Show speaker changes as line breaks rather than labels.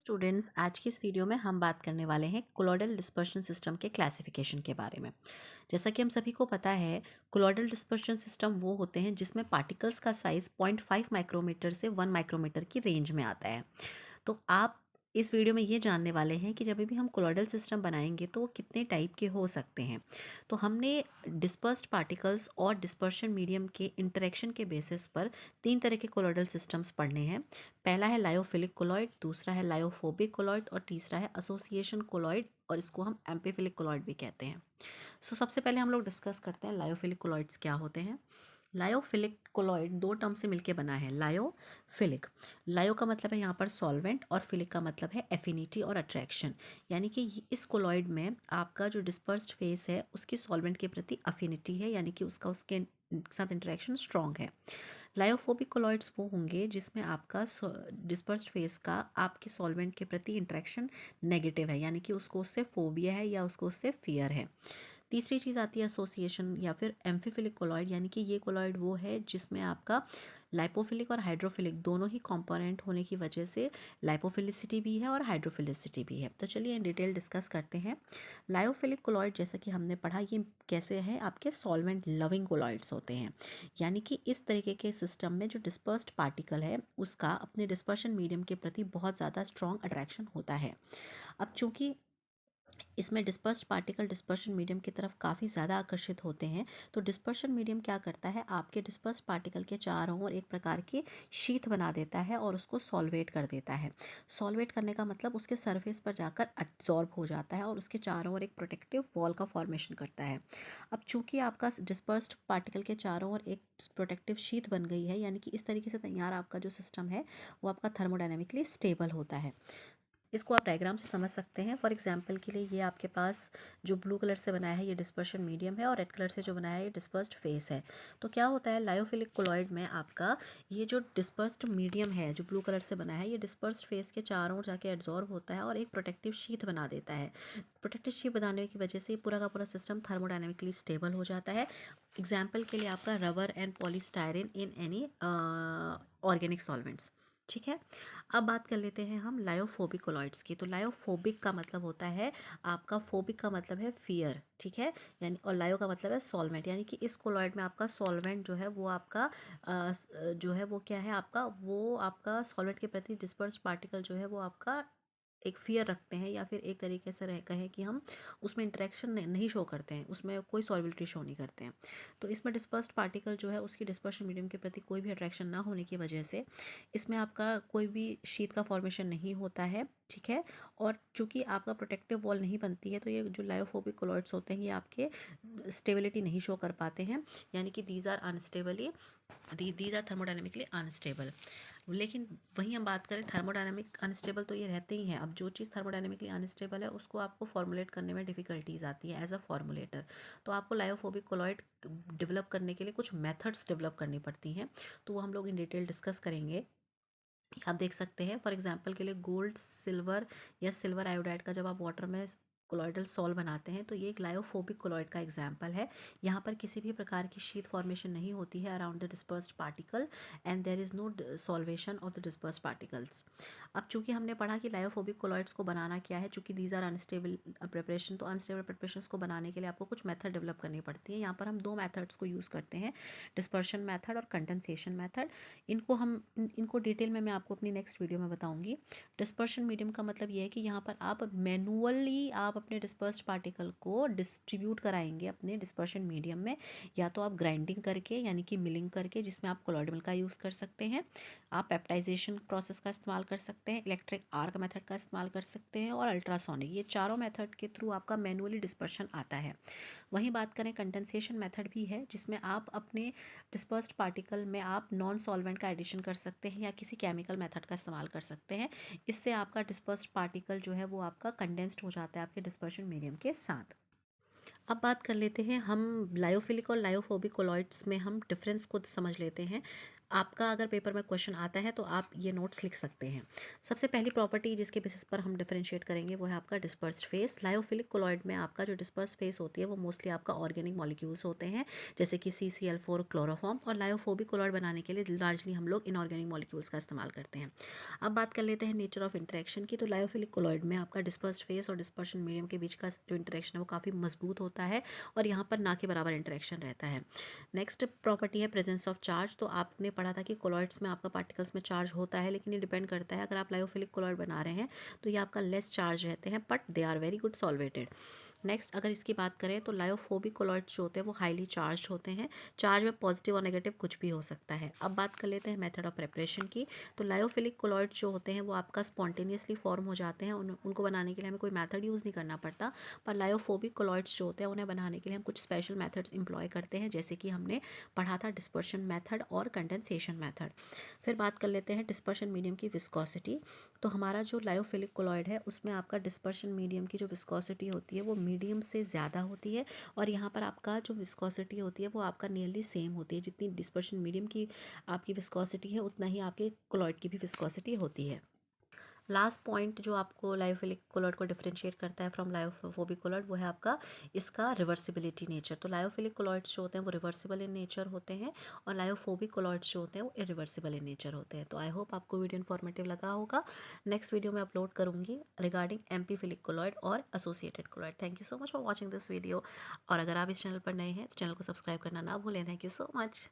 Students, आज की इस वीडियो में हम बात करने वाले हैं कोलोइडल डिस्पर्शन सिस्टम के क्लासिफिकेशन के बारे में। जैसा कि हम सभी को पता है, कोलोइडल डिस्पर्शन सिस्टम वो होते हैं जिसमें पार्टिकल्स का साइज 0.5 माइक्रोमीटर से 1 माइक्रोमीटर की रेंज में आता है। तो आप इस वीडियो में ये जानने वाले हैं कि जब भी हम कोलोइडल सिस्टम बनाएंगे तो वो कितने टाइप के हो सकते हैं। तो हमने डिस्पर्स्ड पार्टिकल्स और डिस्पर्शन मीडियम के इंटरेक्शन के बेसिस पर 3 तरह के कोलोइडल सिस्टम्स पढ़ने हैं। पहला है लायोफिलिक कोलॉइड, दूसरा है लायोफोबिक कोलॉइड और तीसरा है एसोसिएशन कोलॉइड, और इसको हम एम्पीफिलिक कोलॉइड भी कहते हैं। सबसे पहले हम लोग डिस्कस करते हैं लायोफिलिक कोलॉइड्स क्या होते हैं। लायोफिलिक कोलॉइड 2 टर्म से मिलकर बना है। लायोफिलिक, लायो का मतलब है यहाँ पर सॉल्वेंट और फिलिक का मतलब है एफिनिटी और अट्रैक्शन, यानी कि इस कोलॉइड में आपका जो डिस्पर्स्ड फेस है उसकी सॉल्वेंट के प्रति अफिनिटी है, यानी कि उसका उसके साथ इंटरेक्शन स्ट्रॉन्ग है। लायोफोबिक कोलॉइड्स वो होंगे जिसमें आपका डिस्पर्स्ड फेस का आपके सॉल्वेंट के प्रति इंटरेक्शन नेगेटिव है, यानी कि उसको उससे फोबिया है या उसको उससे फियर है। तीसरी चीज़ आती है एसोसिएशन या फिर एम्फीफिलिक कोलॉइड, यानी कि ये कोलॉइड वो है जिसमें आपका लाइपोफिलिक और हाइड्रोफिलिक दोनों ही कंपोनेंट होने की वजह से लाइपोफिलिसिटी भी है और हाइड्रोफिलिसिटी भी है। तो चलिए इन डिटेल डिस्कस करते हैं। लायोफिलिक कोलॉइड जैसा कि हमने पढ़ा, ये कैसे हैं, आपके सॉल्वेंट लविंग कोलॉइड्स होते हैं, यानी कि इस तरीके के सिस्टम में जो डिस्पर्स्ड पार्टिकल है उसका अपने डिस्पर्शन मीडियम के प्रति बहुत ज़्यादा स्ट्रॉन्ग अट्रैक्शन होता है। अब चूंकि इसमें डिस्पर्स्ड पार्टिकल डिस्पर्शन मीडियम की तरफ काफ़ी ज़्यादा आकर्षित होते हैं, तो डिस्पर्शन मीडियम क्या करता है, आपके डिस्पर्स्ड पार्टिकल के चारों ओर एक प्रकार की शीथ बना देता है और उसको सॉल्वेट कर देता है। सॉल्वेट करने का मतलब उसके सरफेस पर जाकर अब्जॉर्ब हो जाता है और उसके चारों ओर एक प्रोटेक्टिव वॉल का फॉर्मेशन करता है। अब चूंकि आपका डिस्पर्स्ड पार्टिकल के चारों ओर एक प्रोटेक्टिव शीथ बन गई है, यानी कि इस तरीके से तैयार आपका जो सिस्टम है वो आपका थर्मोडायनेमिकली स्टेबल होता है। इसको आप डायग्राम से समझ सकते हैं। फॉर एग्जांपल के लिए ये आपके पास जो ब्लू कलर से बनाया है ये डिस्पर्शन मीडियम है और रेड कलर से जो बनाया है ये डिस्पर्स्ड फेस है। तो क्या होता है, लायोफिलिक कोलॉइड में आपका ये जो डिस्पर्स्ड मीडियम है जो ब्लू कलर से बनाया है, ये डिस्पर्स्ड फेस के चारों ओर जाके एब्जॉर्ब होता है और एक प्रोटेक्टिव शीथ बना देता है। प्रोटेक्टिव शीथ बनाने की वजह से पूरा का पूरा सिस्टम थर्मोडायनेमिकली स्टेबल हो जाता है। एग्जाम्पल के लिए आपका rubber and polystyrene in any organic solvents. ठीक है, अब बात कर लेते हैं हम लायोफोबिक कोलॉइड्स की। तो लायोफोबिक का मतलब होता है आपका, फोबिक का मतलब है फियर, ठीक है, यानी और लायो का मतलब है सॉल्वेंट, यानी कि इस कोलॉइड में आपका सॉल्वेंट जो है वो आपका जो है वो क्या है, आपका वो आपका सॉल्वेंट के प्रति डिस्पर्स्ड पार्टिकल जो है वो आपका एक फियर रखते हैं, या फिर एक तरीके से कहें कि हम उसमें इंटरेक्शन नहीं शो करते हैं, उसमें कोई सॉल्बिलिटी शो नहीं करते हैं। तो इसमें डिस्पर्स्ड पार्टिकल जो है उसकी डिस्पर्शन मीडियम के प्रति कोई भी अट्रैक्शन ना होने की वजह से इसमें आपका कोई भी शीट का फॉर्मेशन नहीं होता है, ठीक है। और चूंकि आपका प्रोटेक्टिव वॉल नहीं बनती है, तो ये जो लायोफोबिक कोलॉइड्स होते हैं ये आपके स्टेबिलिटी नहीं शो कर पाते हैं, यानी कि दीज आर थर्मोडायनेमिकली अनस्टेबल। लेकिन वहीं हम बात करें थर्मोडायनेमिक अनस्टेबल, तो ये रहते ही हैं। अब जो चीज़ थर्मोडायनेमिकली अनस्टेबल है उसको आपको फॉर्मुलेट करने में डिफिकल्टीज आती है एज अ फॉर्मुलेटर। तो आपको लायोफोबिक कोलॉइड डेवलप करने के लिए कुछ मेथड्स डेवलप करनी पड़ती हैं, तो वो हम लोग इन डिटेल डिस्कस करेंगे। आप देख सकते हैं फॉर एग्जांपल के लिए गोल्ड, सिल्वर या सिल्वर आयोडाइड का जब आप वाटर में कोलॉइडल सॉल्व बनाते हैं तो ये एक लायोफोबिक कोलॉइड का एग्जाम्पल है। यहाँ पर किसी भी प्रकार की शीट फॉर्मेशन नहीं होती है around the dispersed particle and there is no solvation of the dispersed particles. अब चूंकि हमने पढ़ा कि लायोफोबिक कोलॉइड्स को बनाना क्या है, चूंकि दीज आर अनस्टेबल प्रिपरेशन, तो अनस्टेबल प्रिपरेशन को बनाने के लिए आपको कुछ मेथड डेवलप करनी पड़ती है। यहाँ पर हम 2 मेथड्स को यूज़ करते हैं, डिस्पर्शन मेथड और कंडेंसेशन मेथड। इनको डिटेल में मैं आपको अपनी नेक्स्ट वीडियो में बताऊंगी। डिस्पर्शन मीडियम का मतलब ये है कि यहाँ पर आप मैनुअली आप अपने डिस्पर्स्ड पार्टिकल को डिस्ट्रीब्यूट कराएंगे अपने डिस्पर्शन मीडियम में, या तो आप ग्राइंडिंग करके यानी कि मिलिंग करके, जिसमें आप कोलॉइड मिल का यूज़ कर सकते हैं, आप पेप्टाइजेशन प्रोसेस का इस्तेमाल कर सकते हैं, इलेक्ट्रिक आर्क मेथड का इस्तेमाल कर सकते हैं, और अल्ट्रासोनिक, ये चारों मेथड के थ्रू आपका मैनुअली डिस्पर्शन आता है। वहीं बात करें कंडेंसेशन मेथड भी है, जिसमें आप अपने डिस्पर्स्ड पार्टिकल में आप नॉन सॉल्वेंट का एडिशन कर सकते हैं या किसी केमिकल मेथड का इस्तेमाल कर सकते हैं। इससे आपका डिस्पर्स्ड पार्टिकल जो है वो आपका कंडेंस्ड हो जाता है आपके डिस्पर्शन मीडियम के साथ। अब बात कर लेते हैं हम लायोफिलिक और लायोफोबिक कोलॉइड्स में हम डिफरेंस को समझ लेते हैं। आपका अगर पेपर में क्वेश्चन आता है तो आप ये नोट्स लिख सकते हैं। सबसे पहली प्रॉपर्टी जिसके बेसिस पर हम डिफरेंशिएट करेंगे वो है आपका डिस्पर्स्ड फेस। लायोफिलिक कोलॉइड में आपका जो डिस्पर्स्ड फेस होती है वो मोस्टली आपका ऑर्गेनिक मॉलिक्यूल्स होते हैं, जैसे कि CCl4 क्लोरोफॉर्म, और लायोफोबिक कोलॉइड बनाने के लिए लार्जली हम लोग इनऑर्गेनिक मॉलिक्यूल्स का इस्तेमाल करते हैं। अब बात कर लेते हैं नेचर ऑफ इंटरेक्शन की। तो लायोफिलिक कोलॉइड में आपका डिस्पर्स्ड फेस और डिस्पर्शन मीडियम के बीच का जो इंटरेक्शन है वो काफ़ी मजबूत होता है और यहाँ पर ना के बराबर इंटरेक्शन रहता है। नेक्स्ट प्रॉपर्टी है प्रेजेंस ऑफ चार्ज। तो आपने पढ़ा था कि कोलॉइड्स में आपका पार्टिकल्स में चार्ज होता है, लेकिन ये डिपेंड करता है, अगर आप लायोफिलिक कोलॉइड बना रहे हैं तो ये आपका लेस चार्ज रहते हैं, but they are very good solvated. Next अगर इसकी बात करें तो लायोफोबिक कोलॉइड्स जो होते हैं वो हाईली चार्ज होते हैं। चार्ज में पॉजिटिव और नेगेटिव कुछ भी हो सकता है। अब बात कर लेते हैं मेथड ऑफ प्रिपरेशन की। तो लायोफिलिक कोलॉइड्स जो होते हैं वो आपका स्पॉन्टेनियसली फॉर्म हो जाते हैं, उनको बनाने के लिए हमें कोई मेथड यूज़ नहीं करना पड़ता। पर लायोफोबिक कोलॉइड्स जो होते हैं उन्हें बनाने के लिए हम कुछ स्पेशल मेथड्स इंप्लॉय करते हैं, जैसे कि हमने पढ़ा था डिस्पर्शन मेथड और कंडेंसेशन मेथड। फिर बात कर लेते हैं डिस्पर्शन मीडियम की विस्कोसिटी। तो हमारा जो लायोफिलिक कोलॉइड है उसमें आपका डिस्पर्शन मीडियम की जो विस्कोसिटी होती है वो मीडियम से ज़्यादा होती है, और यहाँ पर आपका जो विस्कोसिटी होती है वो आपका नियरली सेम होती है। जितनी डिस्पर्शन मीडियम की आपकी विस्कोसिटी है उतना ही आपके कोलॉइड की भी विस्कोसिटी होती है। लास्ट पॉइंट जो आपको लायोफिलिक कोलॉइड को डिफरेंशिएट करता है फ्रॉम लायोफोबिक कोलॉइड वो है आपका इसका रिवर्सिबिलिटी नेचर। तो लायोफिलिक कोलॉइड्स जो होते हैं वो रिवर्सिबल इन नेचर होते हैं, और लायोफोबिक कोलॉइड्स जो होते हैं वो इरिवर्सिबल इन नेचर होते हैं। तो आई होप आपको वीडियो इन्फॉर्मेटिव लगा होगा। नेक्स्ट वीडियो में अपलोड करूँगी रिगार्डिंग एम्पीफिलिक कोलॉइड और associated colloid. Thank you so much for watching this video. और अगर आप इस चैनल पर नए हैं तो चैनल को सब्सक्राइब करना ना भूलें। Thank you so much.